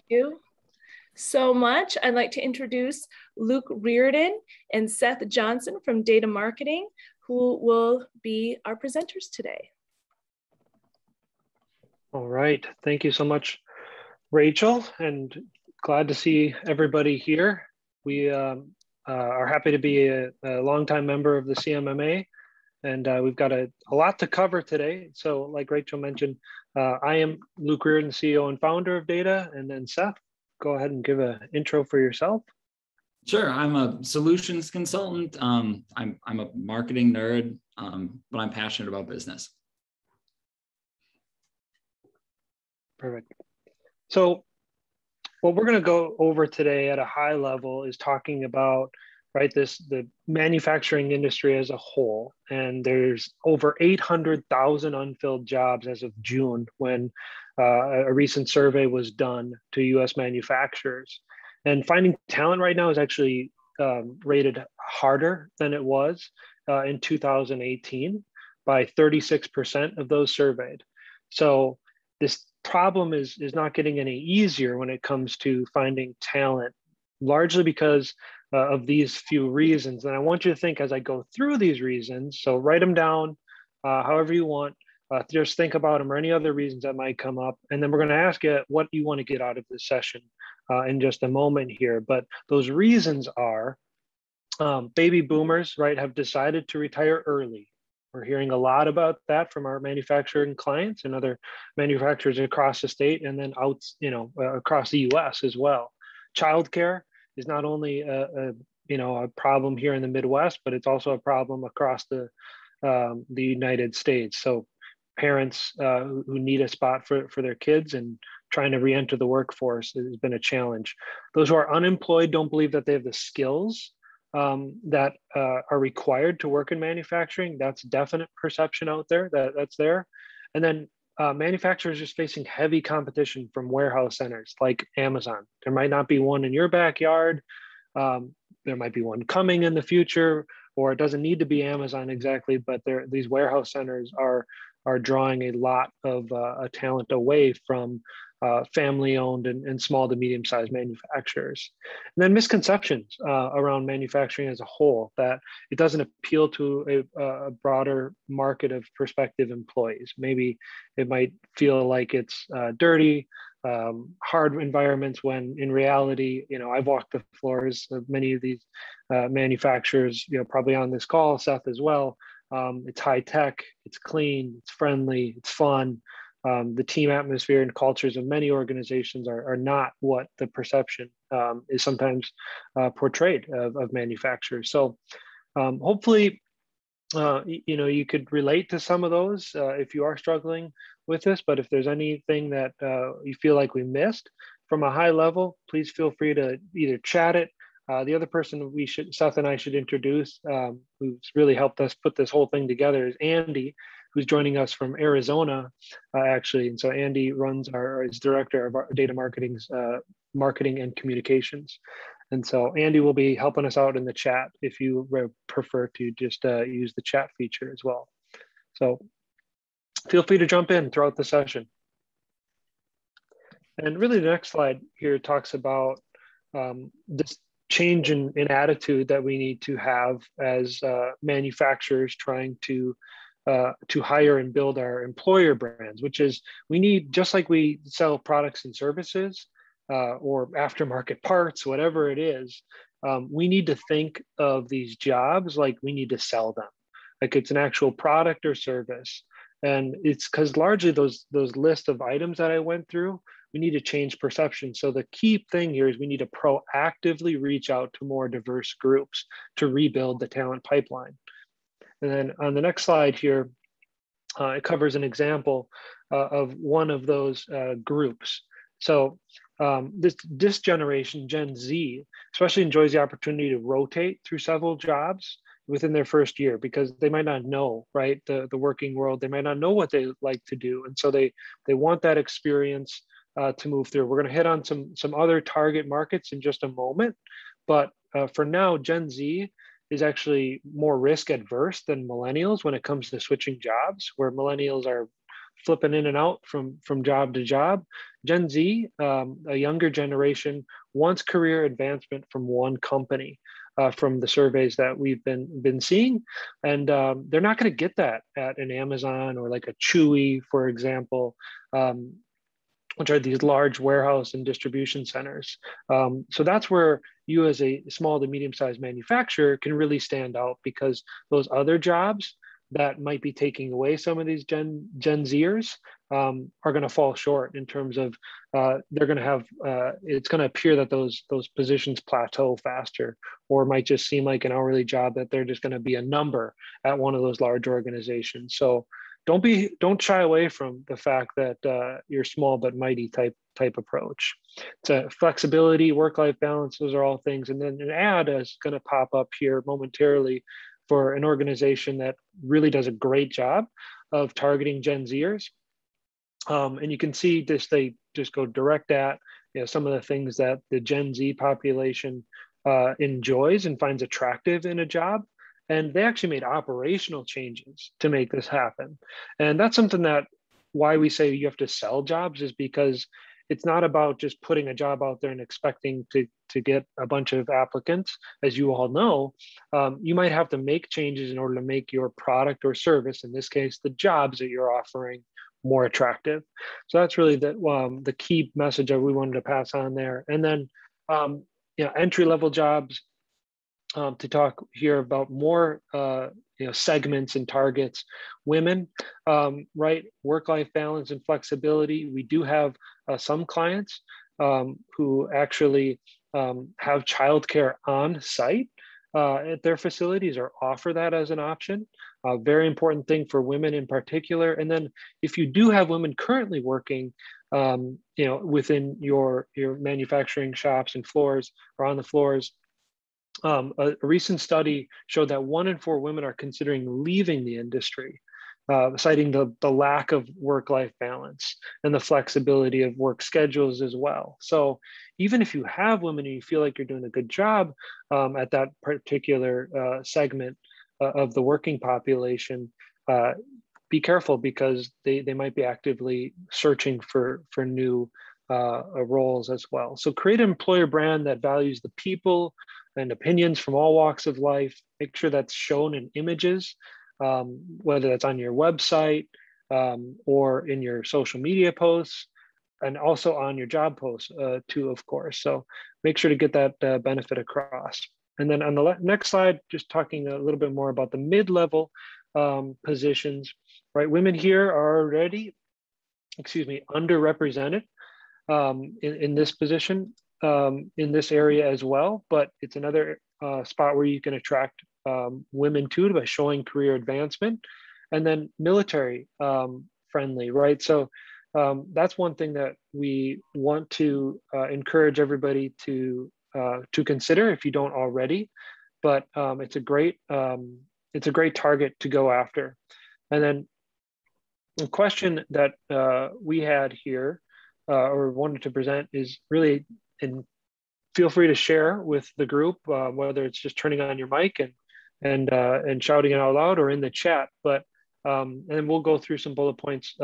you so much. I'd like to introduce Luke Reardon and Seth Johnson from DAYTA Marketing, who will be our presenters today. All right, thank you so much, Rachel, and glad to see everybody here. We are happy to be a longtime member of the CMMA, and we've got a lot to cover today. So like Rachel mentioned, I am Luke Reardon, CEO and founder of DAYTA, and then Seth, go ahead and give an intro for yourself. Sure, I'm a solutions consultant. I'm a marketing nerd, but I'm passionate about business. Perfect. So what we're going to go over today at a high level is talking about, right, the manufacturing industry as a whole. And there's over 800,000 unfilled jobs as of June when a recent survey was done to US manufacturers. And finding talent right now is actually rated harder than it was in 2018 by 36% of those surveyed. So this problem is not getting any easier when it comes to finding talent, largely because of these few reasons. And I want you to think as I go through these reasons, so write them down however you want, just think about them or any other reasons that might come up. And then we're going to ask you what you want to get out of this session in just a moment here. But those reasons are baby boomers, right, have decided to retire early. We're hearing a lot about that from our manufacturing clients and other manufacturers across the state, and then out, across the U.S. as well. Childcare is not only a problem here in the Midwest, but it's also a problem across the United States. So parents who need a spot for their kids and trying to re-enter the workforce has been a challenge. Those who are unemployed don't believe that they have the skills that are required to work in manufacturing. That's definite perception out there that's there. And then manufacturers just facing heavy competition from warehouse centers like Amazon. There might not be one in your backyard. There might be one coming in the future, or it doesn't need to be Amazon exactly, but these warehouse centers are drawing a lot of talent away from family-owned and small to medium-sized manufacturers. And then misconceptions around manufacturing as a whole, that it doesn't appeal to a broader market of prospective employees. Maybe it might feel like it's dirty, hard environments, when in reality, I've walked the floors of many of these manufacturers, probably on this call, Seth as well. It's high tech, it's clean, it's friendly, it's fun. The team atmosphere and cultures of many organizations are not what the perception is sometimes portrayed of manufacturers. So hopefully, you could relate to some of those if you are struggling with this, but if there's anything that you feel like we missed from a high level, please feel free to either chat it. The other person Seth and I should introduce, who's really helped us put this whole thing together, is Andy, who's joining us from Arizona, actually. And so Andy is director of our DAYTA Marketing's marketing and communications. And so Andy will be helping us out in the chat if you prefer to just use the chat feature as well. So feel free to jump in throughout the session. And really the next slide here talks about this change in attitude that we need to have as manufacturers trying to hire and build our employer brands, which is we need, just like we sell products and services or aftermarket parts, whatever it is, we need to think of these jobs like we need to sell them, like it's an actual product or service. And it's because largely those list of items that I went through, we need to change perception. So the key thing here is we need to proactively reach out to more diverse groups to rebuild the talent pipeline. And then on the next slide here, it covers an example of one of those groups. So this generation, Gen Z, especially enjoys the opportunity to rotate through several jobs within their first year, because they might not know, right, the working world. They might not know what they like to do. And so they want that experience to move through. We're going to hit on some other target markets in just a moment. But for now, Gen Z is actually more risk adverse than millennials when it comes to switching jobs, where millennials are flipping in and out from job to job. Gen Z, a younger generation, wants career advancement from one company. From the surveys that we've been seeing, and they're not going to get that at an Amazon or like a Chewy, for example, which are these large warehouse and distribution centers. So that's where you as a small to medium-sized manufacturer can really stand out, because those other jobs that might be taking away some of these Gen Zers are going to fall short in terms of they're going to have, it's going to appear that those positions plateau faster, or might just seem like an hourly job that they're just going to be a number at one of those large organizations. So don't shy away from the fact that you're small but mighty type approach. It's a flexibility, work-life balance, those are all things. And then an ad is going to pop up here momentarily for an organization that really does a great job of targeting Gen Zers. And you can see this, they just go direct at some of the things that the Gen Z population enjoys and finds attractive in a job. And they actually made operational changes to make this happen. And that's something that why we say you have to sell jobs, is because it's not about just putting a job out there and expecting to get a bunch of applicants. As you all know, you might have to make changes in order to make your product or service, in this case, the jobs that you're offering, more attractive. So that's really the key message that we wanted to pass on there. And then, entry-level jobs, to talk here about more segments and targets. Women, right? Work-life balance and flexibility. We do have some clients who actually have childcare on site at their facilities, or offer that as an option. A very important thing for women in particular. And then if you do have women currently working within your manufacturing shops and floors, or on the floors, a recent study showed that 1 in 4 women are considering leaving the industry, citing the lack of work-life balance and the flexibility of work schedules as well. So even if you have women and you feel like you're doing a good job at that particular segment of the working population, be careful, because they might be actively searching for new roles as well. So create an employer brand that values the people and opinions from all walks of life. Make sure that's shown in images, whether that's on your website or in your social media posts, and also on your job posts too, of course. So make sure to get that benefit across. And then on the next slide, just talking a little bit more about the mid-level positions, right? Women here are already, underrepresented in this position, in this area as well, but it's another spot where you can attract women too, by showing career advancement. And then military friendly, right? So that's one thing that we want to encourage everybody to consider if you don't already, but it's a great target to go after. And then the question that we had here or wanted to present is really, and feel free to share with the group, whether it's just turning on your mic and shouting it out loud, or in the chat. But and we'll go through some bullet points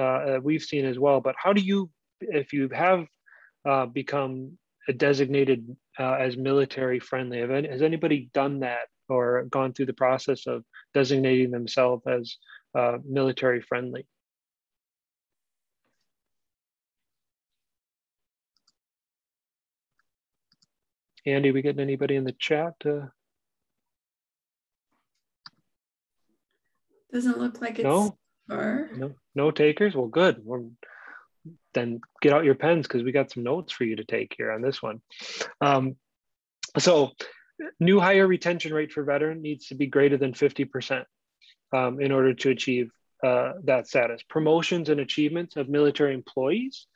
we've seen as well. But how do you, if you have become designated as military friendly, has anybody done that or gone through the process of designating themselves as military friendly? Andy, we getting anybody in the chat? Doesn't look like it's no takers. Well, good. Then get out your pens, because we got some notes for you to take here on this one. So new hire retention rate for veteran needs to be greater than 50% in order to achieve that status. Promotions and achievements of military employees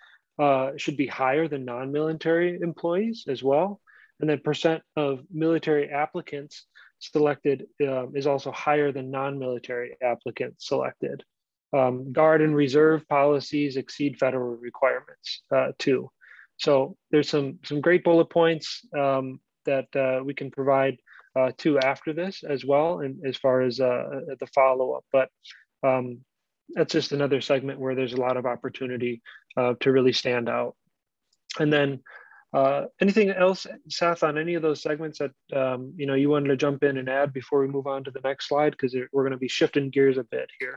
should be higher than non-military employees as well. And then percent of military applicants selected is also higher than non-military applicants selected. Guard and reserve policies exceed federal requirements too. So there's some great bullet points that we can provide too after this as well, and as far as the follow-up. But that's just another segment where there's a lot of opportunity to really stand out. And then anything else, Seth, on any of those segments that you wanted to jump in and add before we move on to the next slide? Because we're going to be shifting gears a bit here.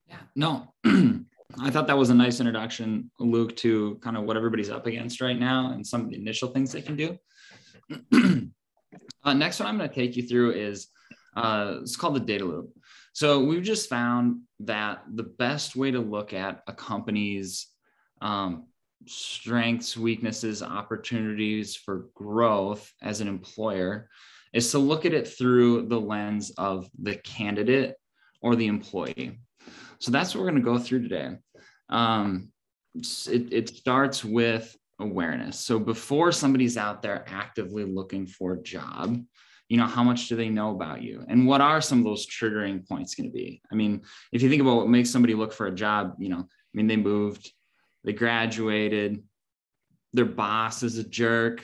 Yeah, no, I thought that was a nice introduction, Luke, to kind of what everybody's up against right now and some of the initial things they can do. Next one I'm going to take you through is it's called the data loop. So we've just found that the best way to look at a company's strengths, weaknesses, opportunities for growth as an employer is to look at it through the lens of the candidate or the employee. So that's what we're going to go through today. It starts with awareness. So before somebody's out there actively looking for a job, how much do they know about you? And what are some of those triggering points going to be? I mean, if you think about what makes somebody look for a job, they moved, they graduated, their boss is a jerk,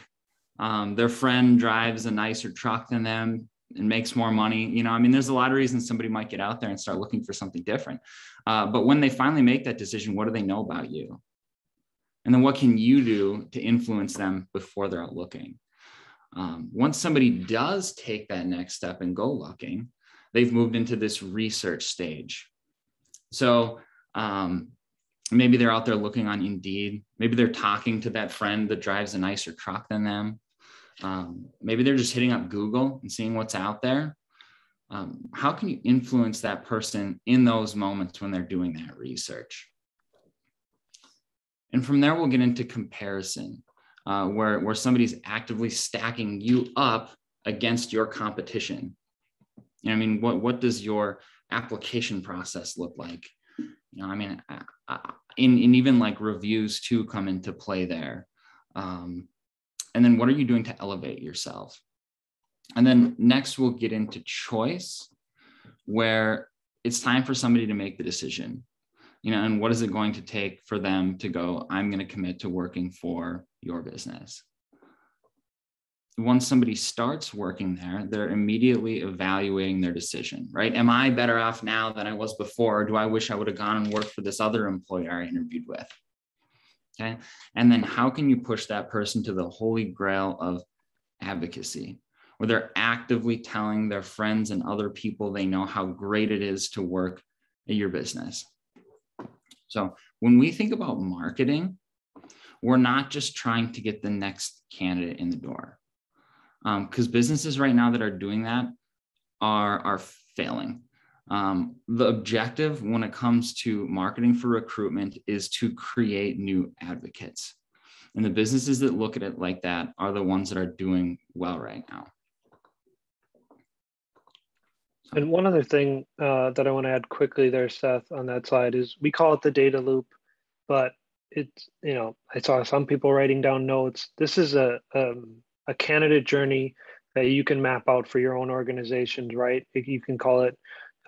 their friend drives a nicer truck than them and makes more money. There's a lot of reasons somebody might get out there and start looking for something different. But when they finally make that decision, what do they know about you? And then what can you do to influence them before they're out looking? Once somebody does take that next step and go looking, they've moved into this research stage. So maybe they're out there looking on Indeed. Maybe they're talking to that friend that drives a nicer truck than them. Maybe they're just hitting up Google and seeing what's out there. How can you influence that person in those moments when they're doing that research? And from there, we'll get into comparison, where somebody's actively stacking you up against your competition. What does your application process look like? And even like reviews too come into play there. And then what are you doing to elevate yourself? And then next we'll get into choice, where it's time for somebody to make the decision, and what is it going to take for them to go, I'm going to commit to working for your business. Once somebody starts working there, they're immediately evaluating their decision, right? Am I better off now than I was before? Or do I wish I would have gone and worked for this other employer I interviewed with? Okay. And then how can you push that person to the holy grail of advocacy, where they're actively telling their friends and other people they know how great it is to work at your business? So when we think about marketing, we're not just trying to get the next candidate in the door. Because businesses right now that are doing that are failing. The objective when it comes to marketing for recruitment is to create new advocates. And the businesses that look at it like that are the ones that are doing well right now. And one other thing that I want to add quickly there, Seth, on that slide is we call it the data loop, but it's, I saw some people writing down notes. This is a candidate journey that you can map out for your own organizations, right? You can call it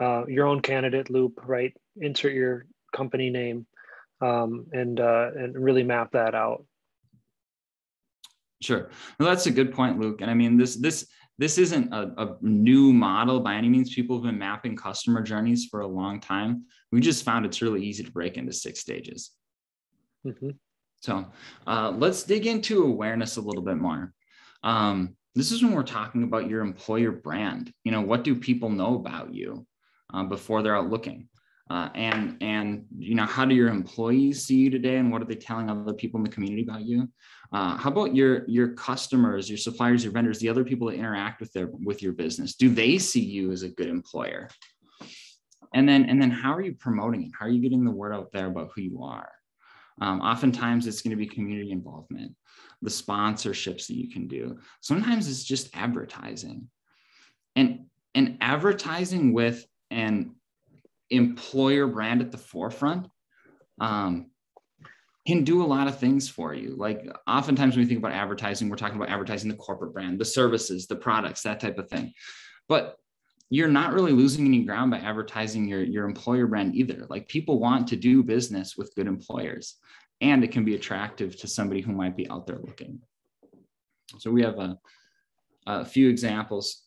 your own candidate loop, right? Insert your company name and really map that out. Sure. Well, that's a good point, Luke. And this isn't a new model by any means. People have been mapping customer journeys for a long time. We just found it's really easy to break into 6 stages. Mm-hmm. So let's dig into awareness a little bit more. This is when we're talking about your employer brand. What do people know about you before they're out looking? And how do your employees see you today, and what are they telling other people in the community about you? How about your customers, your suppliers, your vendors, the other people that interact with your business? Do they see you as a good employer? And then how are you promoting it? How are you getting the word out there about who you are? Oftentimes it's going to be community involvement, the sponsorships that you can do. Sometimes it's just advertising, and advertising with an employer brand at the forefront can do a lot of things for you. Like oftentimes when we think about advertising, we're talking about advertising the corporate brand, the services, the products, that type of thing. But you're not really losing any ground by advertising your employer brand either. Like people want to do business with good employers, and it can be attractive to somebody who might be out there looking. So we have a few examples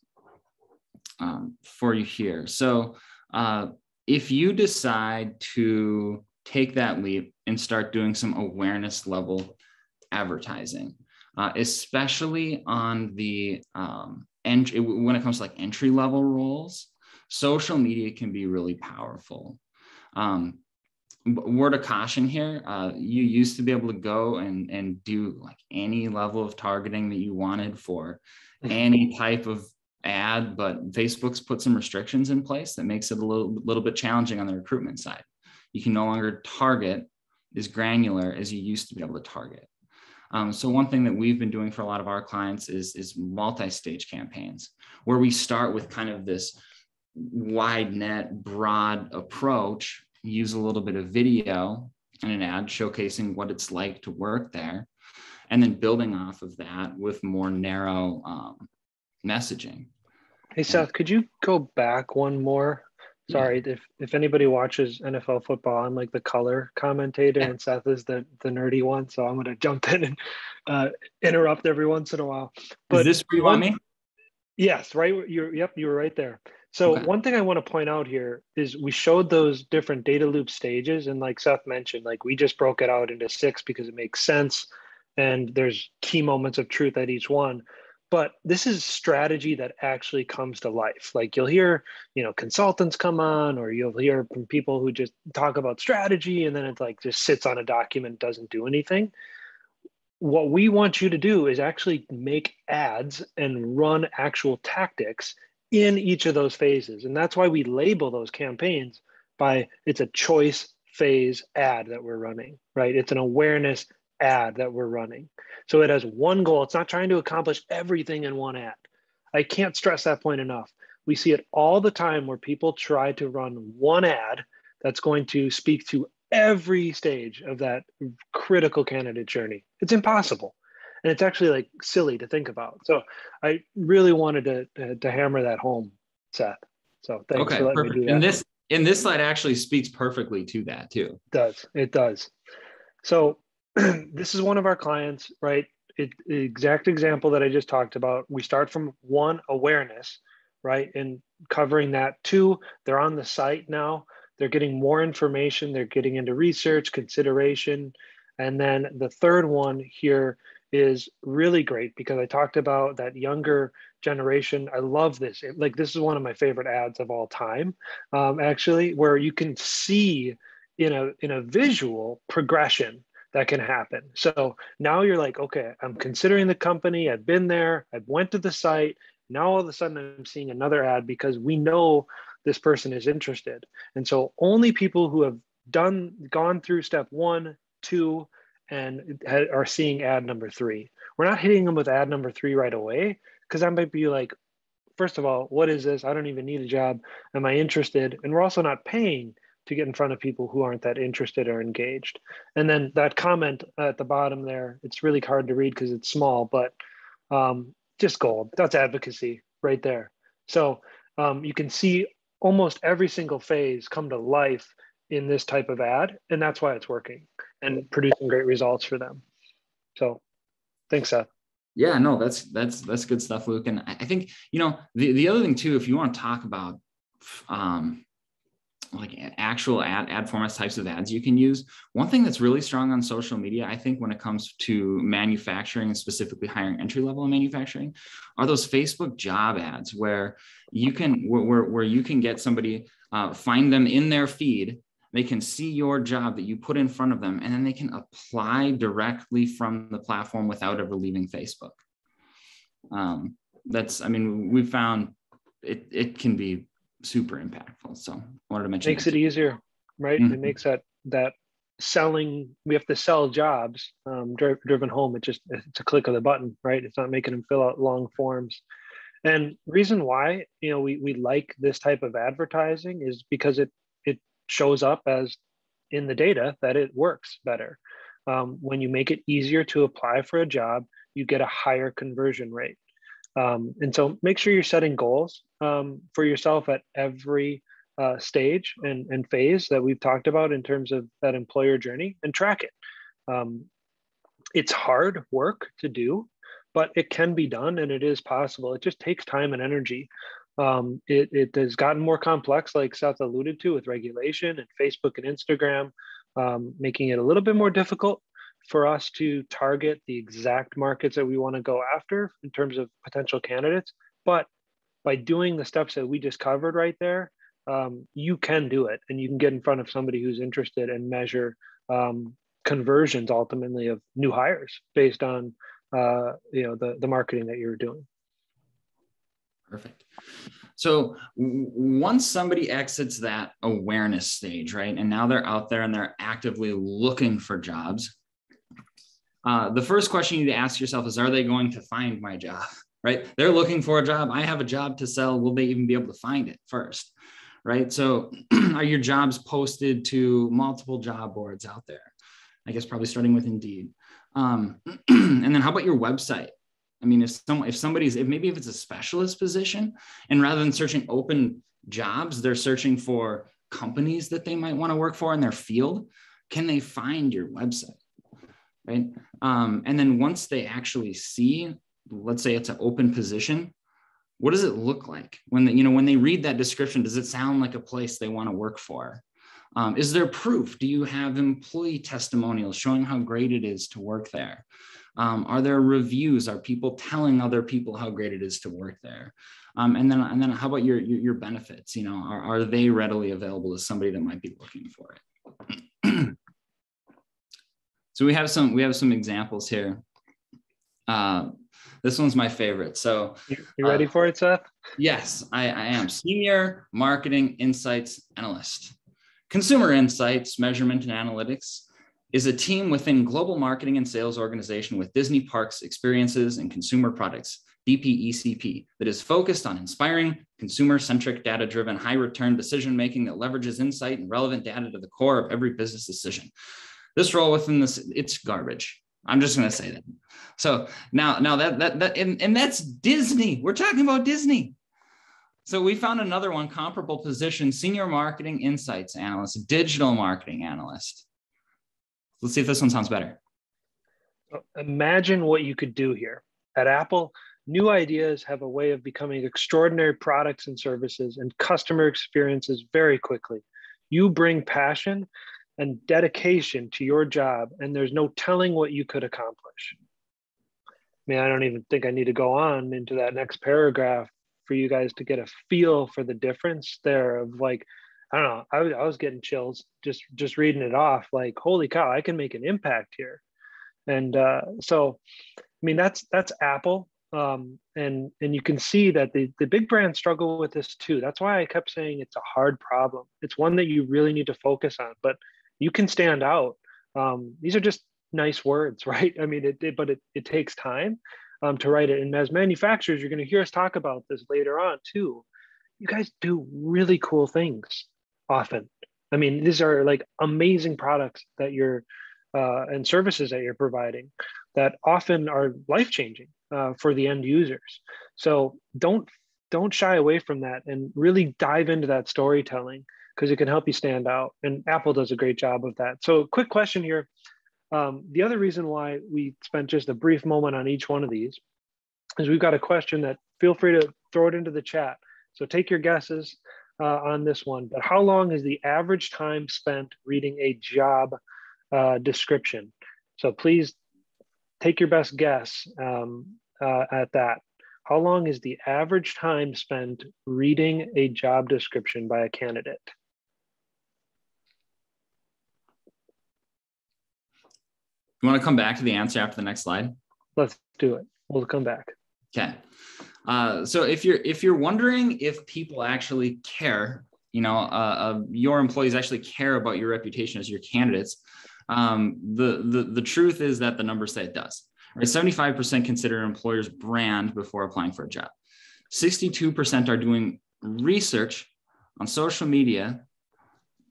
for you here. So if you decide to take that leap and start doing some awareness level advertising, especially on the when it comes to like entry level roles, social media can be really powerful. Word of caution here, you used to be able to go and do like any level of targeting that you wanted for any type of ad, but Facebook's put some restrictions in place that makes it a little bit challenging on the recruitment side. You can no longer target as granular as you used to be able to target. So one thing that we've been doing for a lot of our clients is multi-stage campaigns, where we start with kind of this wide net, broad approach, use a little bit of video and an ad showcasing what it's like to work there, and then building off of that with more narrow messaging. Hey, Seth, could you go back one more? Sorry, Yeah. if anybody watches NFL football, I'm like the color commentator, and Seth is the nerdy one. So I'm going to jump in and interrupt every once in a while. But is this where you want me? Yes, right. You were right there. So Okay. one thing I want to point out here is we showed those different data loop stages, and like Seth mentioned, like we just broke it out into 6 because it makes sense, and there's key moments of truth at each one. But this is strategy that actually comes to life. Like you'll hear, consultants come on, or you'll hear from people who just talk about strategy, and then it's like just sits on a document, doesn't do anything. What we want you to do is actually make ads and run actual tactics in each of those phases. And that's why we label those campaigns by it's a choice phase ad that we're running, right? It's an awareness ad that we're running. So it has one goal. It's not trying to accomplish everything in one ad. I can't stress that point enough. We see it all the time where people try to run one ad that's going to speak to every stage of that critical candidate journey. It's impossible. And it's actually like silly to think about. So I really wanted to hammer that home, Seth. So thanks for letting me do that. And this slide actually speaks perfectly to that too. It does. So this is one of our clients, right? The exact example that I just talked about. We start from 1, awareness, right? And covering that. 2, they're on the site now. They're getting more information. They're getting into research, consideration. And then the third one here is really great because I talked about that younger generation. I love this. This is one of my favorite ads of all time, actually, where you can see in a visual progression that can happen. So now you're like, okay, I'm considering the company. I've been there. I went to the site. Now all of a sudden I'm seeing another ad because we know this person is interested. And so only people who have gone through step 1, 2, and are seeing ad number 3. We're not hitting them with ad number 3 right away because I might be like, first of all, what is this? I don't even need a job. Am I interested? And we're also not paying to get in front of people who aren't that interested or engaged. And then that comment at the bottom there, it's really hard to read because it's small, but just gold. That's advocacy right there. So you can see almost every single phase come to life in this type of ad, and that's why it's working and producing great results for them. So thanks, Seth. Yeah, no, that's good stuff, Luke. And I think, the other thing too, if you want to talk about like actual ad formats, types of ads you can use, one thing that's really strong on social media, I think when it comes to manufacturing and specifically hiring entry level in manufacturing, are those Facebook job ads where you can get somebody, find them in their feed. They can see your job that you put in front of them, and then they can apply directly from the platform without ever leaving Facebook. We found it can be super impactful. So I wanted to mention makes it easier, right? Mm-hmm. It makes that selling, we have to sell jobs driven home. It's a click of the button, right? It's not making them fill out long forms. And reason why, we like this type of advertising is because it shows up as in the data that it works better. When you make it easier to apply for a job, you get a higher conversion rate. And so make sure you're setting goals for yourself at every stage and phase that we've talked about in terms of that employer journey, and track it. It's hard work to do, but it can be done and it is possible. It just takes time and energy. It has gotten more complex, like Seth alluded to, with regulation and Facebook and Instagram, making it a little bit more difficult for us to target the exact markets that we want to go after in terms of potential candidates. But by doing the steps that we just covered right there, you can do it, and you can get in front of somebody who's interested and measure conversions ultimately of new hires based on the marketing that you're doing. Perfect. So once somebody exits that awareness stage, right, and now they're out there and they're actively looking for jobs, the first question you need to ask yourself is, are they going to find my job, right? They're looking for a job. I have a job to sell. Will they even be able to find it first, right? So are your jobs posted to multiple job boards out there? I guess probably starting with Indeed. And then how about your website? I mean, if maybe if it's a specialist position, and rather than searching open jobs, they're searching for companies that they might want to work for in their field, can they find your website, right? And then once they actually see, let's say it's an open position, what does it look like when they read that description? Does it sound like a place they want to work for? Is there proof? Do you have employee testimonials showing how great it is to work there? Are there reviews? Are people telling other people how great it is to work there? And then how about your benefits? Are they readily available to somebody that might be looking for it? So we have some examples here. This one's my favorite. So you ready for it, Seth? Yes, I am. Senior Marketing Insights Analyst. Consumer Insights, Measurement and Analytics is a team within global marketing and sales organization with Disney Parks Experiences and Consumer Products, DPECP, that is focused on inspiring, consumer-centric, data-driven, high-return decision-making that leverages insight and relevant data to the core of every business decision. This role within this, it's garbage. I'm just going to say that. So now and that's Disney. We're talking about Disney. So we found another one, comparable position, Senior Marketing Insights Analyst, Digital Marketing Analyst. Let's see if this one sounds better. Imagine what you could do here. At Apple, new ideas have a way of becoming extraordinary products and services and customer experiences very quickly. You bring passion and dedication to your job, and there's no telling what you could accomplish. I don't even think I need to go on into that next paragraph for you guys to get a feel for the difference there of like, I don't know, I was getting chills just reading it off, like, holy cow, I can make an impact here. And so, that's Apple. And you can see that the big brands struggle with this too. That's why I kept saying it's a hard problem. It's one that you really need to focus on, but you can stand out. These are just nice words, right? But it takes time to write it. And as manufacturers, you're going to hear us talk about this later on too. You guys do really cool things often. These are like amazing products that you're and services that you're providing that often are life-changing for the end users. So don't shy away from that and really dive into that storytelling, because it can help you stand out. And Apple does a great job of that. So quick question here. The other reason why we spent just a brief moment on each one of these is we've got a question that feel free to throw it into the chat. So take your guesses on this one. But how long is the average time spent reading a job description? So please take your best guess at that. How long is the average time spent reading a job description by a candidate? You want to come back to the answer after the next slide? Let's do it. We'll come back. Okay. So if you're wondering if people actually care, your employees actually care about your reputation as your candidates, the truth is that the numbers say it does. Right? 75% consider an employer's brand before applying for a job. 62% are doing research on social media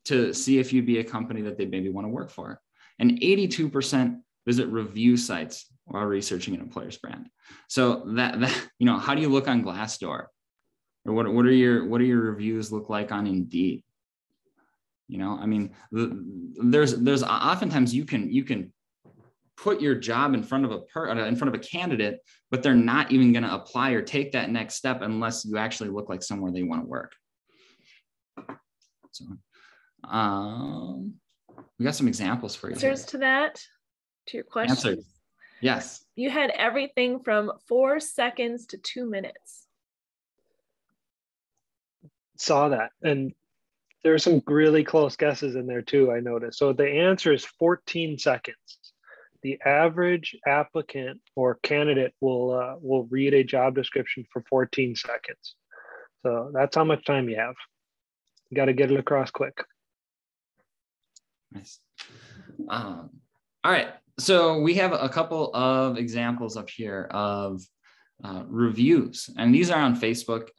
to see if you'd be a company that they maybe want to work for. And 82% visit review sites while researching an employer's brand. So that how do you look on Glassdoor? Or what are your reviews look like on Indeed? There's oftentimes you can put your job in front of a candidate, but they're not even going to apply or take that next step unless you actually look like somewhere they want to work. So, we got some examples for you. Answers to that, to your question. Answers. Yes. You had everything from 4 seconds to 2 minutes. Saw that. And there are some really close guesses in there too, I noticed. So the answer is 14 seconds. The average applicant or candidate will read a job description for 14 seconds. So that's how much time you have. You got to get it across quick. Nice. All right. So we have a couple of examples up here of reviews, and these are on Facebook.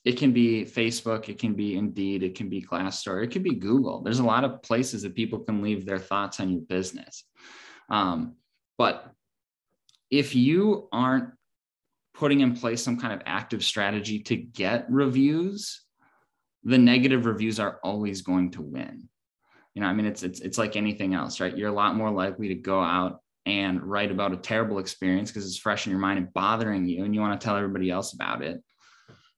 It can be Facebook, it can be Indeed, it can be Glassdoor, it can be Google. There's a lot of places that people can leave their thoughts on your business. But if you aren't putting in place some kind of active strategy to get reviews, the negative reviews are always going to win. You know, I mean, it's like anything else, right? You're a lot more likely to go out and write about a terrible experience because it's fresh in your mind and bothering you, and you want to tell everybody else about it,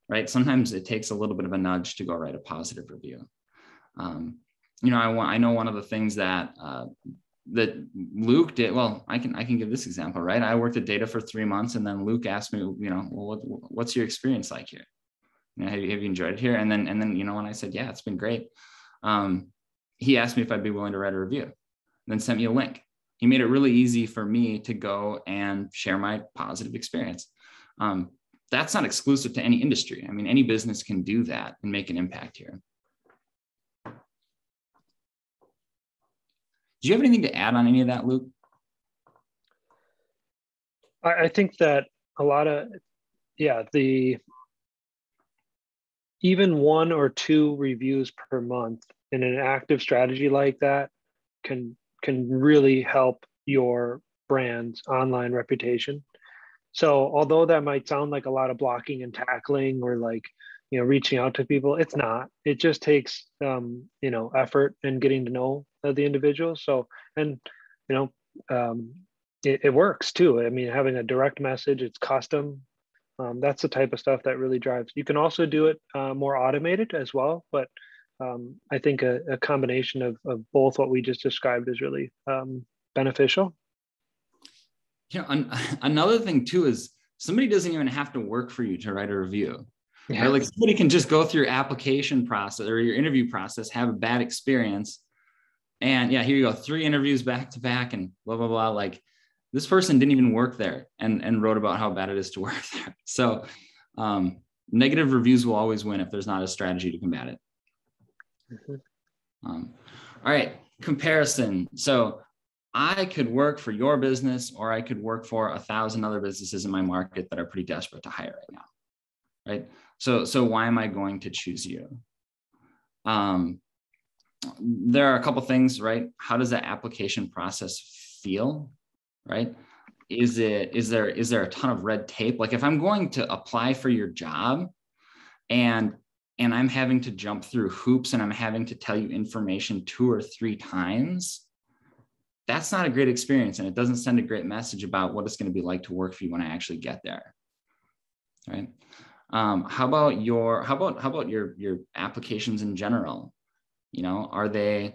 right? Sometimes it takes a little bit of a nudge to go write a positive review. You know, I know one of the things that that Luke did. Well, I can give this example, right? I worked at DAYTA for 3 months, and then Luke asked me, you know, well, what's your experience like here? You know, have you enjoyed it here? And then, you know, when I said, yeah, it's been great. He asked me if I'd be willing to write a review, and then sent me a link. He made it really easy for me to go and share my positive experience. That's not exclusive to any industry. I mean, any business can do that and make an impact here. Do you have anything to add on any of that, Luke? I think that a lot of, even 1 or 2 reviews per month in an active strategy like that can really help your brand's online reputation. So although that might sound like a lot of blocking and tackling or like, you know, reaching out to people, it's not. It just takes, you know, effort and getting to know the individual. So, and, you know, it works too. I mean, having a direct message, it's custom. That's the type of stuff that really drives. You can also do it more automated as well, but I think a combination of both what we just described is really beneficial. You know, another thing too is somebody doesn't even have to work for you to write a review. Yeah. Right? Like somebody can just go through your application process or your interview process, have a bad experience, and yeah, here you go, 3 interviews back to back and blah, blah, blah. Like this person didn't even work there and wrote about how bad it is to work there. So negative reviews will always win if there's not a strategy to combat it. Mm-hmm. All right, comparison. So I could work for your business, or I could work for 1,000 other businesses in my market that are pretty desperate to hire right now, right? So why am I going to choose you? There are a couple things, right? How does that application process feel, right? Is there a ton of red tape? Like if I'm going to apply for your job and I'm having to jump through hoops and I'm having to tell you information 2 or 3 times, that's not a great experience, and it doesn't send a great message about what it's going to be like to work for you when I actually get there, right? How about your applications in general? You know, are they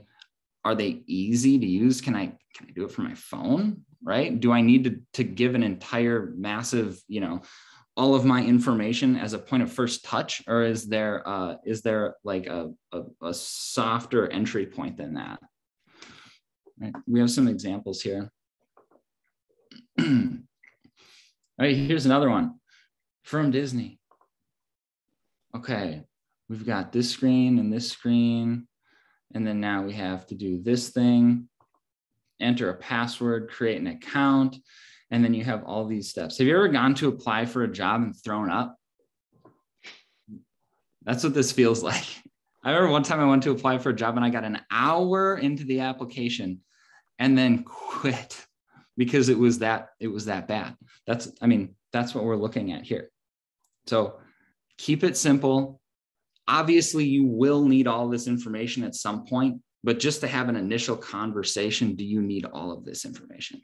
easy to use? Can I do it from my phone, right? Do I need to give an entire massive, you know, all of my information as a point of first touch, or is there like a softer entry point than that? Right. We have some examples here. All right, here's another one from Disney. Okay, we've got this screen and this screen, and then now we have to do this thing, enter a password, create an account, and then you have all these steps. Have you ever gone to apply for a job and thrown up? That's what this feels like. I remember one time I went to apply for a job and I got an hour into the application and then quit because it was that bad. That's what we're looking at here. So keep it simple. Obviously, you will need all this information at some point. But just to have an initial conversation, do you need all of this information?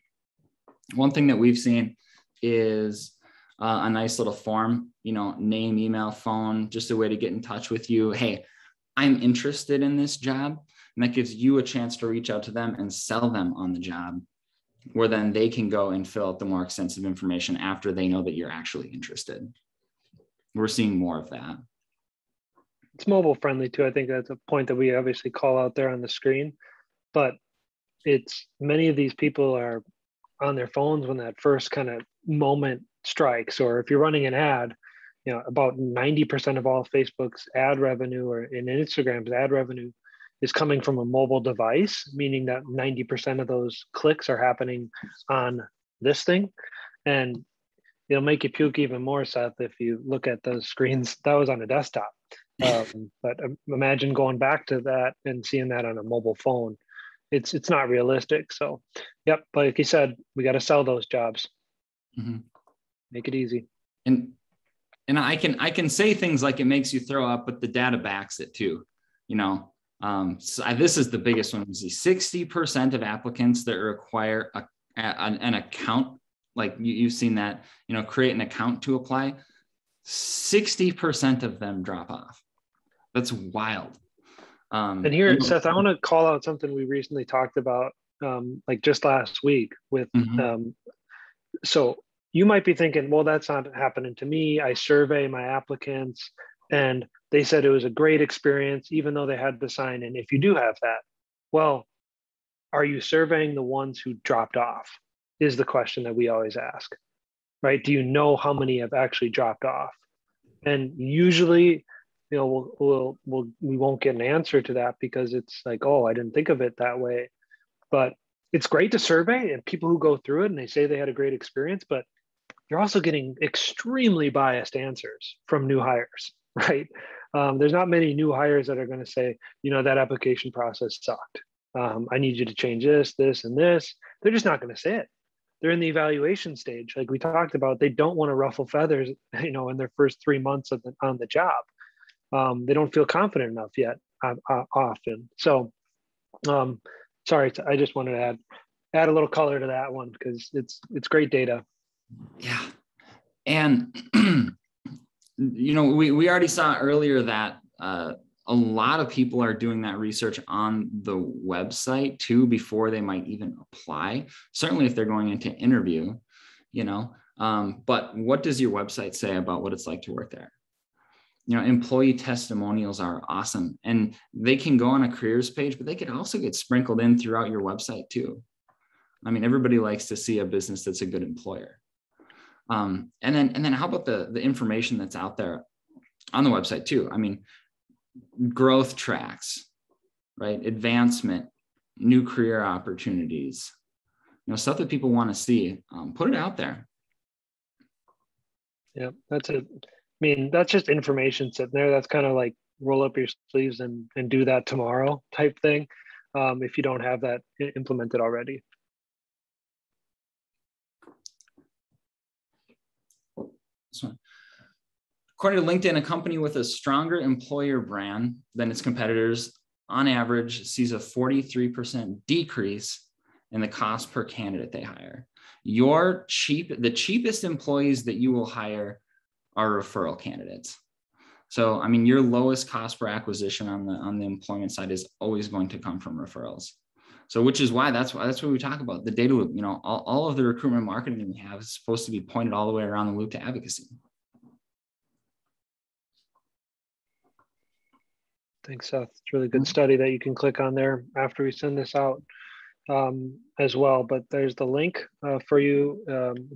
One thing that we've seen is a nice little form, name, email, phone, just a way to get in touch with you. Hey, I'm interested in this job. And that gives you a chance to reach out to them and sell them on the job, where then they can go and fill out the more extensive information after they know that you're actually interested. We're seeing more of that. It's mobile friendly too. I think that's a point that we obviously call out there on the screen, but it's many of these people are on their phones when that first kind of moment strikes, or if you're running an ad, about 90% of all Facebook's ad revenue or in Instagram's ad revenue is coming from a mobile device, meaning that 90% of those clicks are happening on this thing. And it'll make you puke even more, Seth, if you look at those screens. That was on a desktop. But imagine going back to that and seeing that on a mobile phone. It's not realistic. So, yep. But like you said, we got to sell those jobs. Mm-hmm. Make it easy. And I can say things like it makes you throw up, but the data backs it too. This is the biggest one. We see 60% of applicants that require an account. Like you've seen that, create an account to apply. 60% of them drop off. That's wild. And here, Seth, I want to call out something we recently talked about, like just last week with, so you might be thinking, well, that's not happening to me. I survey my applicants and they said it was a great experience, even though they had to sign in. If you do have that, well, are you surveying the ones who dropped off is the question that we always ask, right? Do you know how many have actually dropped off? And usually, we won't get an answer to that because it's like, oh, I didn't think of it that way. But it's great to survey and people who go through it and they say they had a great experience, but you're also getting extremely biased answers from new hires, right? There's not many new hires that are going to say, that application process sucked. I need you to change this, and this. They're just not going to say it. They're in the evaluation stage. Like we talked about, they don't want to ruffle feathers, in their first 3 months on the job. They don't feel confident enough yet often. So, sorry, I just wanted to add a little color to that one because it's great data. Yeah. And, we already saw earlier that a lot of people are doing that research on the website too, before they might even apply. Certainly if they're going into interview, but what does your website say about what it's like to work there? Employee testimonials are awesome and they can go on a careers page, but they could also get sprinkled in throughout your website too. I mean, everybody likes to see a business that's a good employer. And then how about the information that's out there on the website too? I mean, growth tracks, right? Advancement, new career opportunities, stuff that people want to see. Put it out there. Yeah, that's it. I mean, that's just information sitting there. That's kind of like roll up your sleeves and do that tomorrow type thing. If you don't have that implemented already. According to LinkedIn, a company with a stronger employer brand than its competitors on average sees a 43% decrease in the cost per candidate they hire. The cheapest employees that you will hire are referral candidates. So, I mean, your lowest cost per acquisition on the employment side is always going to come from referrals. So, which is why that's what we talk about. The data loop, all of the recruitment marketing that we have is supposed to be pointed all the way around the loop to advocacy. Thanks, Seth. It's a really good study that you can click on there after we send this out as well. But there's the link for you.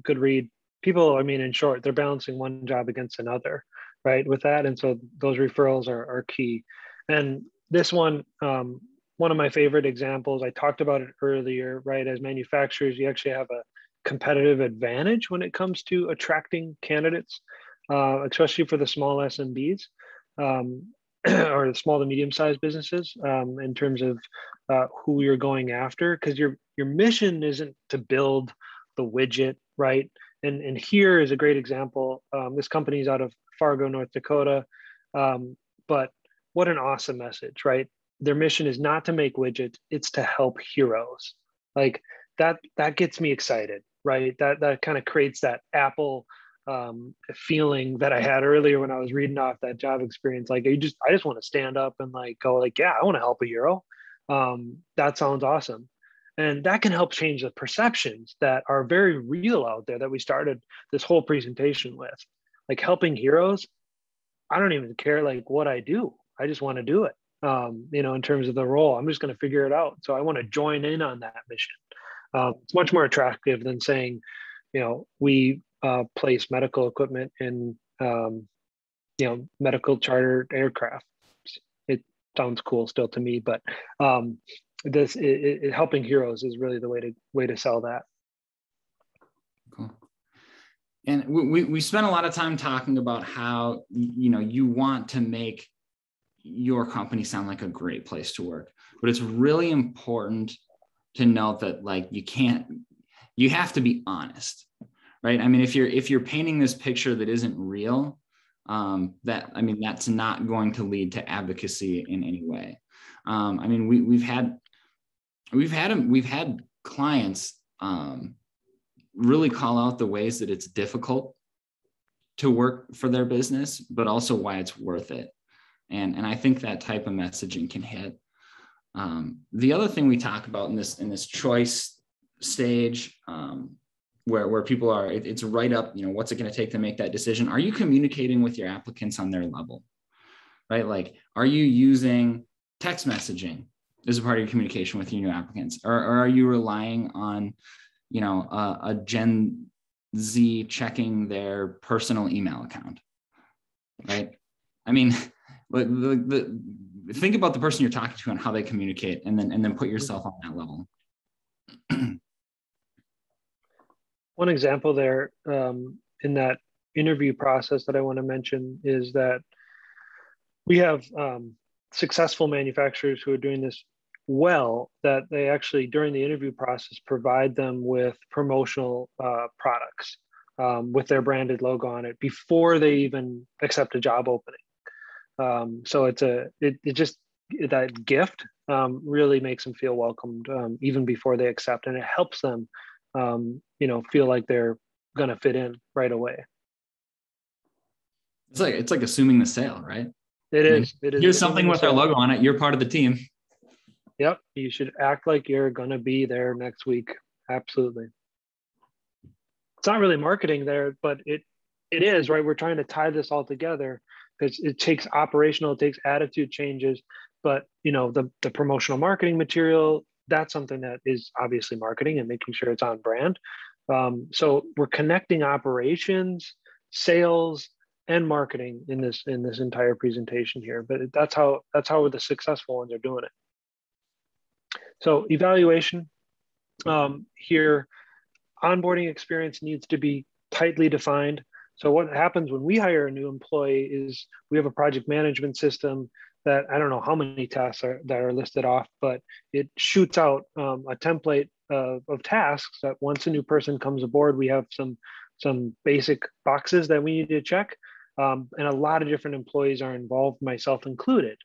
Good read. People, I mean, in short, they're balancing one job against another, right, with that. And so those referrals are key. And this one of my favorite examples, I talked about it earlier, right? As manufacturers, you actually have a competitive advantage when it comes to attracting candidates, especially for the small SMBs. Or the small to medium-sized businesses in terms of who you're going after, because your mission isn't to build the widget, right? And here is a great example. This company is out of Fargo, North Dakota, but what an awesome message, right? their mission is not to make widgets, it's to help heroes. Like that gets me excited, right? That kind of creates that Apple feeling that I had earlier when I was reading off that job experience. Like I just want to stand up and like go like, yeah, I want to help a hero. That sounds awesome. And that can help change the perceptions that are very real out there that we started this whole presentation with. Like helping heroes, I don't even care like what I do. I just want to do it. In terms of the role, I'm just going to figure it out. So I want to join in on that mission. It's much more attractive than saying, we place medical equipment in, medical chartered aircraft. It sounds cool still to me, but helping heroes is really the way to sell that. Cool. And we spent a lot of time talking about how, you want to make your company sound like a great place to work, but it's really important to note that like, you have to be honest, right? I mean, if you're painting this picture that isn't real, that's not going to lead to advocacy in any way. We've had clients really call out the ways that it's difficult to work for their business, but also why it's worth it. And I think that type of messaging can hit. The other thing we talk about in this choice stage, where people are, it's right up, what's it going to take to make that decision? Are you communicating with your applicants on their level, right? Like, are you using text messaging as a part of your communication with your new applicants? Or are you relying on, a Gen Z checking their personal email account, right? I mean, think about the person you're talking to and how they communicate, and then put yourself on that level. One example there in that interview process that I want to mention is that we have successful manufacturers who are doing this well, that they actually during the interview process provide them with promotional products with their branded logo on it before they even accept a job opening. So that gift really makes them feel welcomed even before they accept, and it helps them feel like they're going to fit in right away. It's like assuming the sale, right? It is. Here's something with our logo on it. You're part of the team. Yep. You should act like you're going to be there next week. Absolutely. It's not really marketing there, but it is, right? We're trying to tie this all together because it takes attitude changes, but the promotional marketing material, that's something that is obviously marketing and making sure it's on brand. So we're connecting operations, sales, and marketing in this entire presentation here. But that's how the successful ones are doing it. So evaluation here, onboarding experience needs to be tightly defined. So what happens when we hire a new employee is we have a project management system that I don't know how many tasks that are listed off, but it shoots out a template of tasks that once a new person comes aboard, we have some basic boxes that we need to check. And a lot of different employees are involved, myself included.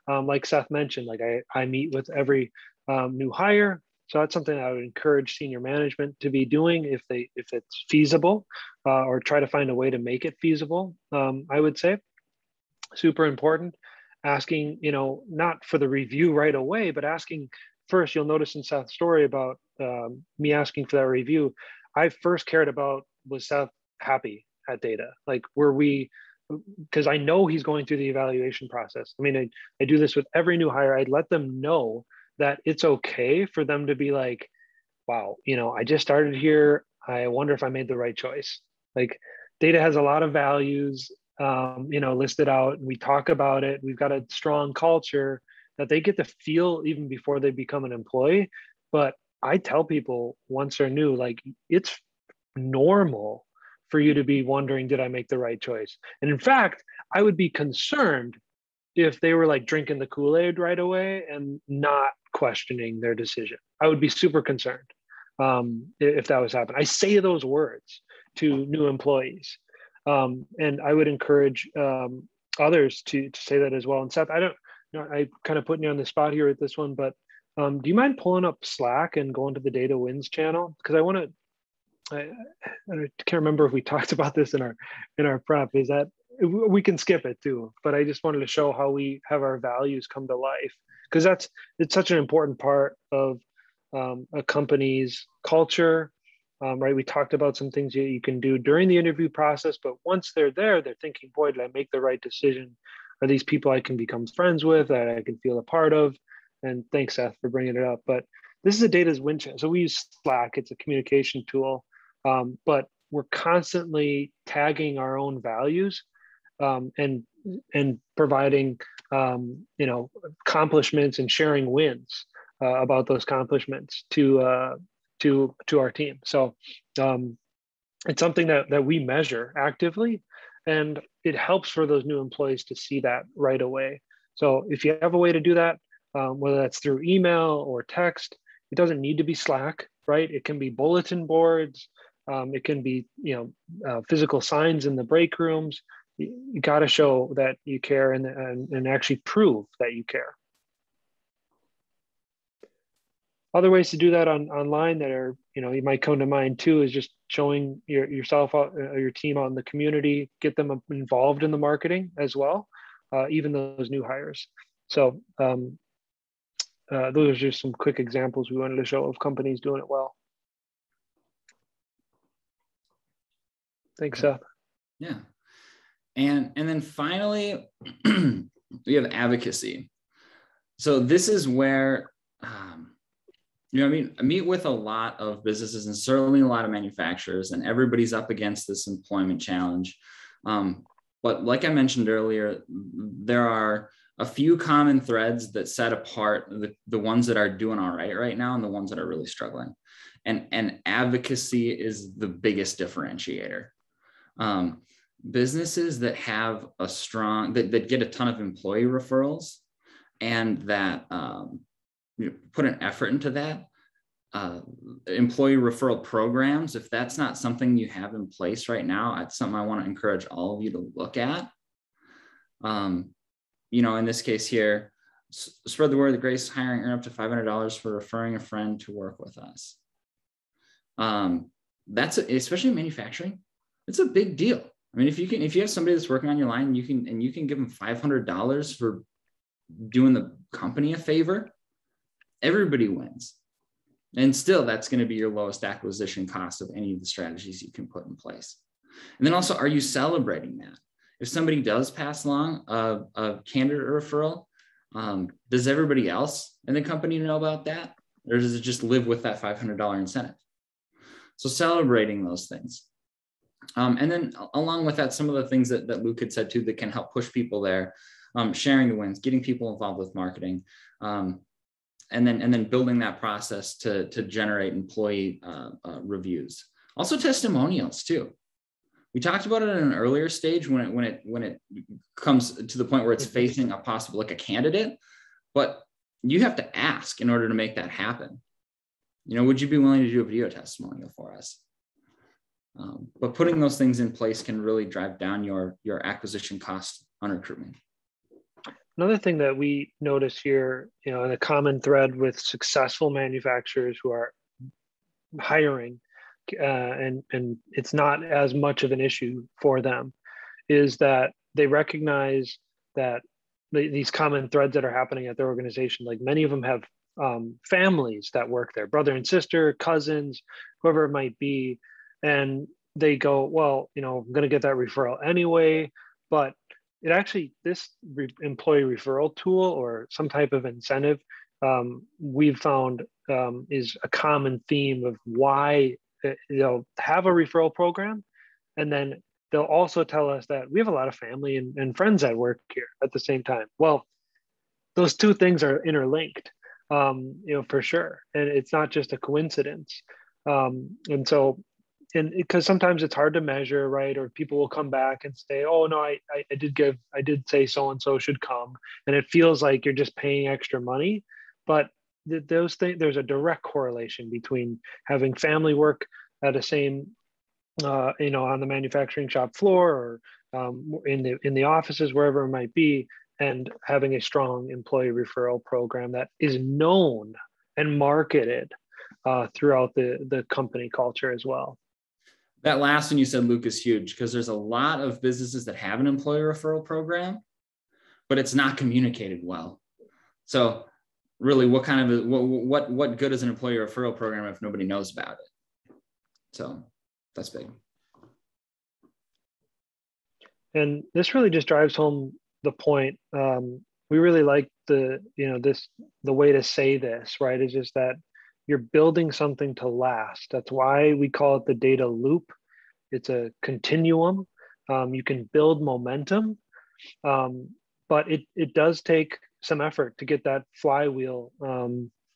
Like Seth mentioned, like I meet with every new hire. So that's something I would encourage senior management to be doing if it's feasible, or try to find a way to make it feasible. I would say super important. Asking, not for the review right away, but asking first. You'll notice in Seth's story about me asking for that review. I first cared about, was Seth happy at DAYTA? Like, were we? Because I know he's going through the evaluation process. I mean, I do this with every new hire. I'd let them know that it's okay for them to be like, wow, I just started here. I wonder if I made the right choice. Like, DAYTA has a lot of values, listed out. We talk about it. We've got a strong culture that they get to feel even before they become an employee. But I tell people once they're new, like, it's normal for you to be wondering, did I make the right choice? And in fact, I would be concerned if they were like drinking the Kool-Aid right away and not questioning their decision. I would be super concerned if that was happening. I say those words to new employees. And I would encourage others to say that as well. And Seth, I kind of putting you on the spot here with this one, but do you mind pulling up Slack and going to the Data Wins channel? Because I can't remember if we talked about this in our prep. Is that we can skip it too, but I just wanted to show how we have our values come to life, because it's such an important part of a company's culture, right? We talked about some things you can do during the interview process, but once they're there, they're thinking, boy, did I make the right decision? Are these people I can become friends with, that I can feel a part of? And thanks, Seth, for bringing it up. But this is a Data's Win channel. So we use Slack. It's a communication tool, but we're constantly tagging our own values and providing accomplishments and sharing wins about those accomplishments to our team. So it's something that we measure actively, and it helps for those new employees to see that right away. So if you have a way to do that, whether that's through email or text, it doesn't need to be Slack, right? It can be bulletin boards. It can be physical signs in the break rooms. You got to show that you care and actually prove that you care. Other ways to do that online that are, you might come to mind too, is just showing yourself out, your team out in the community, get them involved in the marketing as well, even those new hires. So those are just some quick examples we wanted to show of companies doing it well. Thanks, Seth. Yeah. And then finally, we have advocacy. So this is where, I meet with a lot of businesses and certainly a lot of manufacturers, and everybody's up against this employment challenge. But like I mentioned earlier, there are a few common threads that set apart the ones that are doing all right now and the ones that are really struggling. And advocacy is the biggest differentiator. Businesses that have a strong, that get a ton of employee referrals and that put an effort into that, employee referral programs, if that's not something you have in place right now, it's something I want to encourage all of you to look at. In this case here, spread the word that Grace hiring earn up to $500 for referring a friend to work with us. That's especially in manufacturing, it's a big deal. I mean, if you have somebody that's working on your line, you can give them $500 for doing the company a favor, everybody wins. And still, that's going to be your lowest acquisition cost of any of the strategies you can put in place. And then also, are you celebrating that? If somebody does pass along a candidate referral, does everybody else in the company know about that? Or does it just live with that $500 incentive? So celebrating those things. And then along with that, some of the things that Luke had said too that can help push people there, sharing the wins, getting people involved with marketing, and then building that process to generate employee reviews. Also testimonials too. We talked about it in an earlier stage when it comes to the point where it's facing a possible, like a candidate, but you have to ask in order to make that happen. Would you be willing to do a video testimonial for us? But putting those things in place can really drive down your acquisition cost on recruitment. Another thing that we notice here, in a common thread with successful manufacturers who are hiring, and it's not as much of an issue for them, is that they recognize that these common threads that are happening at their organization, like many of them have families that work there, brother and sister, cousins, whoever it might be. And they go, well, I'm going to get that referral anyway, but it actually, this employee referral tool or some type of incentive, we've found is a common theme of why they'll have a referral program. And then they'll also tell us that we have a lot of family and friends that work here at the same time. Well, those two things are interlinked, for sure. And it's not just a coincidence. And because sometimes it's hard to measure, right? Or people will come back and say, oh no, I did say so-and-so should come. And it feels like you're just paying extra money. But those things, there's a direct correlation between having family work at the same, on the manufacturing shop floor or in the offices, wherever it might be, and having a strong employee referral program that is known and marketed throughout the company culture as well. That last one you said, Luke, is huge, because there's a lot of businesses that have an employee referral program, but it's not communicated well. So really, what good is an employee referral program if nobody knows about it? So that's big. And this really just drives home the point. We really like the way to say this, right? Is just that you're building something to last. That's why we call it the data loop. It's a continuum. You can build momentum, but it does take some effort to get that flywheel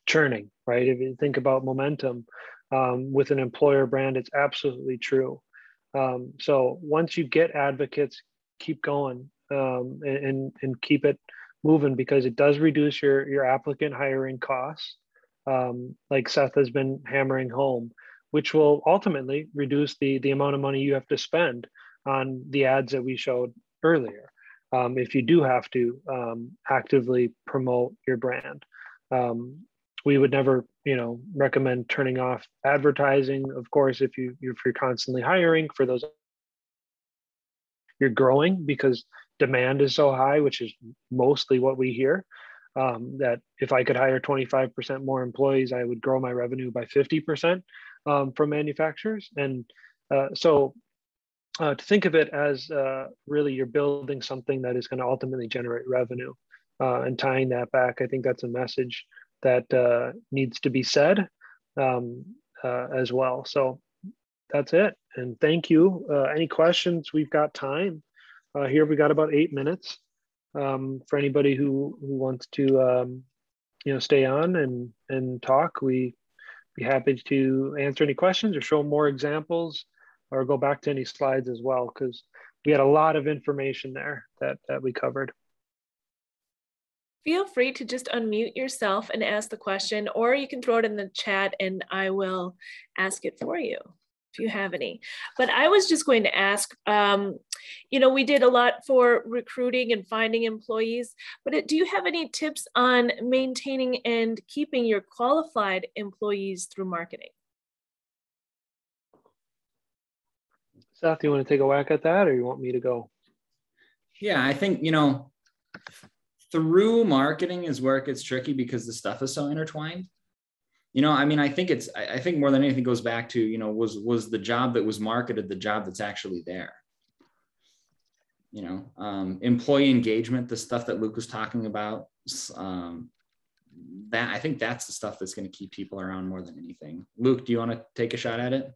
churning, right? If you think about momentum with an employer brand, it's absolutely true. So once you get advocates, keep going and keep it moving, because it does reduce your applicant hiring costs, like Seth has been hammering home, which will ultimately reduce the amount of money you have to spend on the ads that we showed earlier. If you do have to actively promote your brand. We would never, recommend turning off advertising. Of course, if you're constantly hiring for those, you're growing because demand is so high, which is mostly what we hear. That if I could hire 25% more employees, I would grow my revenue by 50% from manufacturers. And so to think of it as really you're building something that is going to ultimately generate revenue and tying that back, I think that's a message that needs to be said as well. So that's it. And thank you. Any questions? We've got time here. We got about 8 minutes for anybody who wants to, stay on and talk. We'd be happy to answer any questions or show more examples or go back to any slides as well, because we had a lot of information there that we covered. Feel free to just unmute yourself and ask the question, or you can throw it in the chat and I will ask it for you if you have any. But I was just going to ask, we did a lot for recruiting and finding employees, but do you have any tips on maintaining and keeping your qualified employees through marketing? Seth, you want to take a whack at that, or you want me to go? Yeah, I think, through marketing is where it gets tricky because the stuff is so intertwined. I think more than anything goes back to, was the job that was marketed the job that's actually there? Employee engagement, the stuff that Luke was talking about, that I think that's the stuff that's going to keep people around more than anything. Luke, do you want to take a shot at it?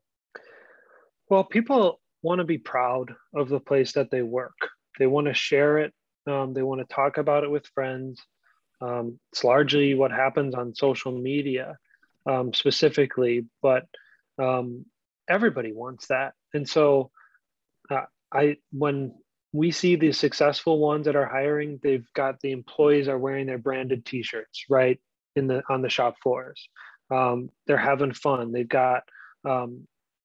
Well, people want to be proud of the place that they work. They want to share it. They want to talk about it with friends. It's largely what happens on social media specifically, but everybody wants that. And so when we see the successful ones that are hiring, they've got the employees are wearing their branded t-shirts right on the shop floors. They're having fun. They've got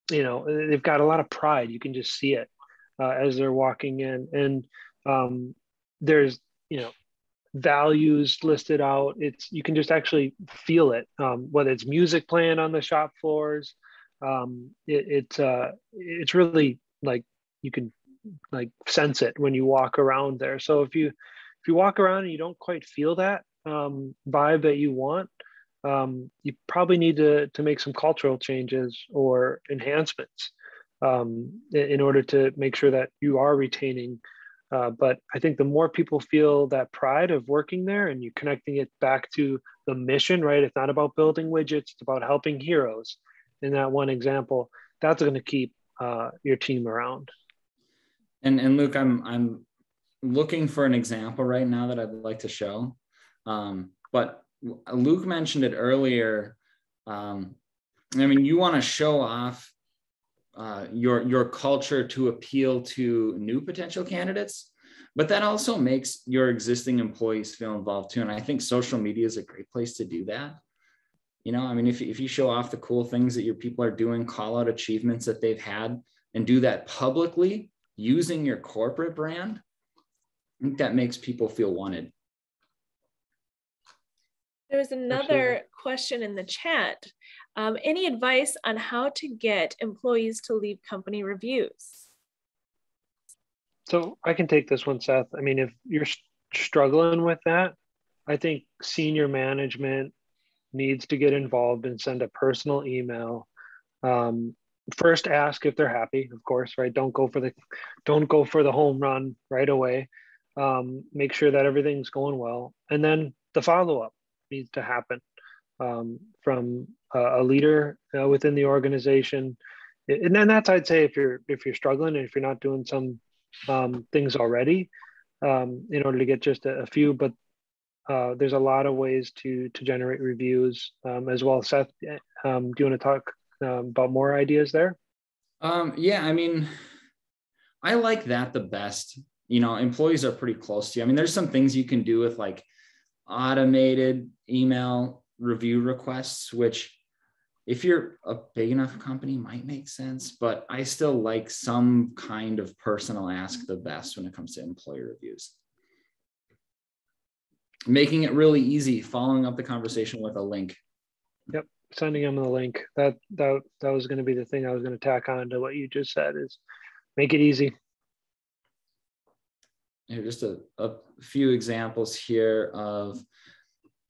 they've got a lot of pride. You can just see it as they're walking in, and there's values listed out. You can just actually feel it, whether it's music playing on the shop floors. It's really like you can sense it when you walk around there. So if you walk around and you don't quite feel that vibe that you want, you probably need to make some cultural changes or enhancements in order to make sure that you are retaining. But I think the more people feel that pride of working there and you connecting it back to the mission, right? It's not about building widgets, it's about helping heroes. In that one example, that's going to keep your team around. And Luke, I'm looking for an example right now that I'd like to show. But Luke mentioned it earlier. You want to show off your culture to appeal to new potential candidates, but that also makes your existing employees feel involved too. And I think social media is a great place to do that. If you show off the cool things that your people are doing, call out achievements that they've had, and do that publicly using your corporate brand, think that makes people feel wanted. There's another question in the chat. Any advice on how to get employees to leave company reviews? So I can take this one, Seth. I mean, if you're struggling with that, I think senior management needs to get involved and send a personal email. First, ask if they're happy, of course, right? Don't go for the home run right away. Make sure that everything's going well, and then the follow-up needs to happen from a leader within the organization. And then that's, I'd say, if you're struggling and if you're not doing some things already in order to get just a few, but there's a lot of ways to generate reviews as well. Seth, do you want to talk about more ideas there? Yeah, I mean, I like that the best. You know, employees are pretty close to you. I mean, there's some things you can do with like automated email review requests, which if you're a big enough company might make sense, but I still like some kind of personal ask the best when it comes to employee reviews. Making it really easy, following up the conversation with a link. Yep, sending them the link. That was going to be the thing I was going to tack on to what you just said, is make it easy. Here, just a few examples here of,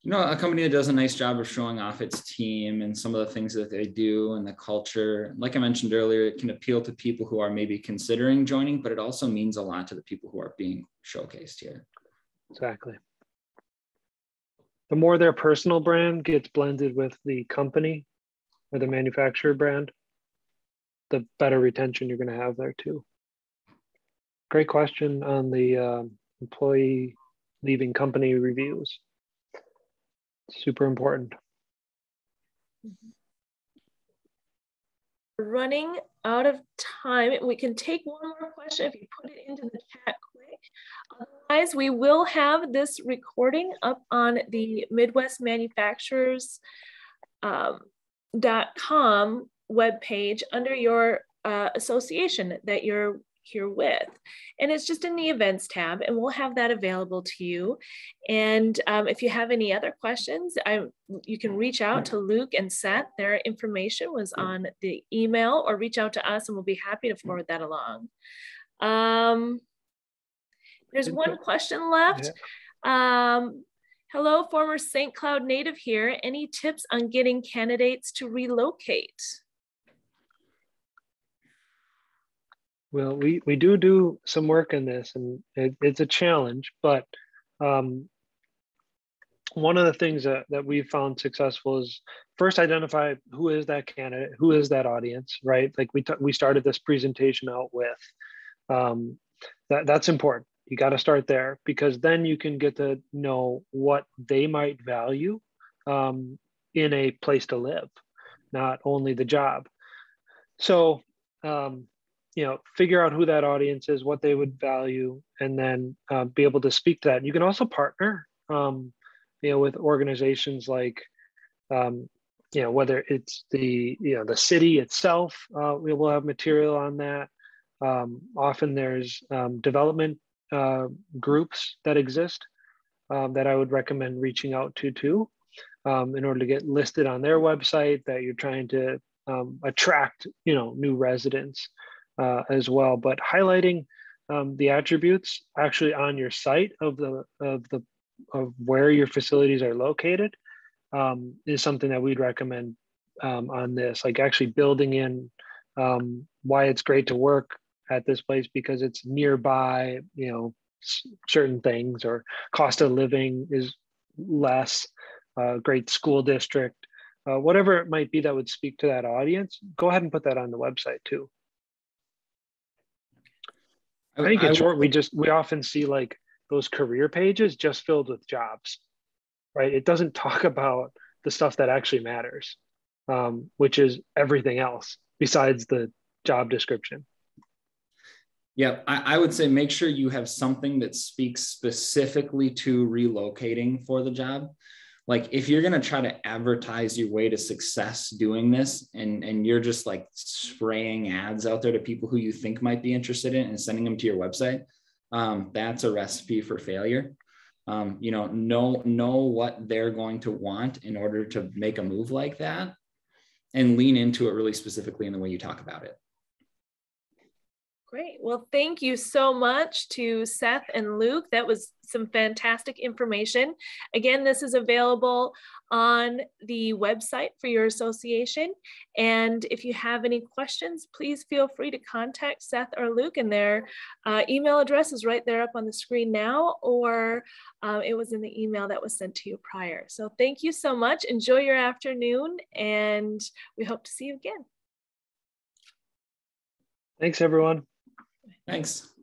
you know, a company that does a nice job of showing off its team and some of the things that they do and the culture. Like I mentioned earlier, it can appeal to people who are maybe considering joining, but it also means a lot to the people who are being showcased here. Exactly. The more their personal brand gets blended with the company or the manufacturer brand, the better retention you're going to have there too. Great question on the employee leaving company reviews. Super important. Running out of time. We can take one more question if you put it into the chat quick. Otherwise, we will have this recording up on the Midwest Manufacturers .com webpage under your association that you're here with, and it's just in the events tab, and we'll have that available to you. And if you have any other questions, you can reach out to Luke and Seth. Their information was on the email, or reach out to us and we'll be happy to forward that along. There's one question left. Hello, former St. Cloud native here. Any tips on getting candidates to relocate? Well, we do some work in this, and it's a challenge, but one of the things that we've found successful is first identify who is that candidate, who is that audience, right? Like we started this presentation out with, that's important. You got to start there, because then you can get to know what they might value in a place to live, not only the job. So, you know, figure out who that audience is, what they would value, and then be able to speak to that. You can also partner, you know, with organizations like, you know, whether it's the city itself, we will have material on that. Often there's development groups that exist that I would recommend reaching out to too, in order to get listed on their website that you're trying to attract, you know, new residents. As well, but highlighting the attributes actually on your site of where your facilities are located is something that we'd recommend on this. Like actually building in why it's great to work at this place, because it's nearby, you know, certain things, or cost of living is less, great school district, whatever it might be that would speak to that audience. Go ahead and put that on the website too. I think in short, we often see like those career pages just filled with jobs, right? It doesn't talk about the stuff that actually matters, which is everything else besides the job description. Yeah, I would say make sure you have something that speaks specifically to relocating for the job. Like if you're going to try to advertise your way to success doing this, and you're just like spraying ads out there to people who you think might be interested in and sending them to your website, that's a recipe for failure. You know what they're going to want in order to make a move like that, and lean into it really specifically in the way you talk about it. Great. Well, thank you so much to Seth and Luke. That was some fantastic information. Again, this is available on the website for your association. And if you have any questions, please feel free to contact Seth or Luke, and their email address is right there up on the screen now, or it was in the email that was sent to you prior. So thank you so much. Enjoy your afternoon, and we hope to see you again. Thanks, everyone. Thanks.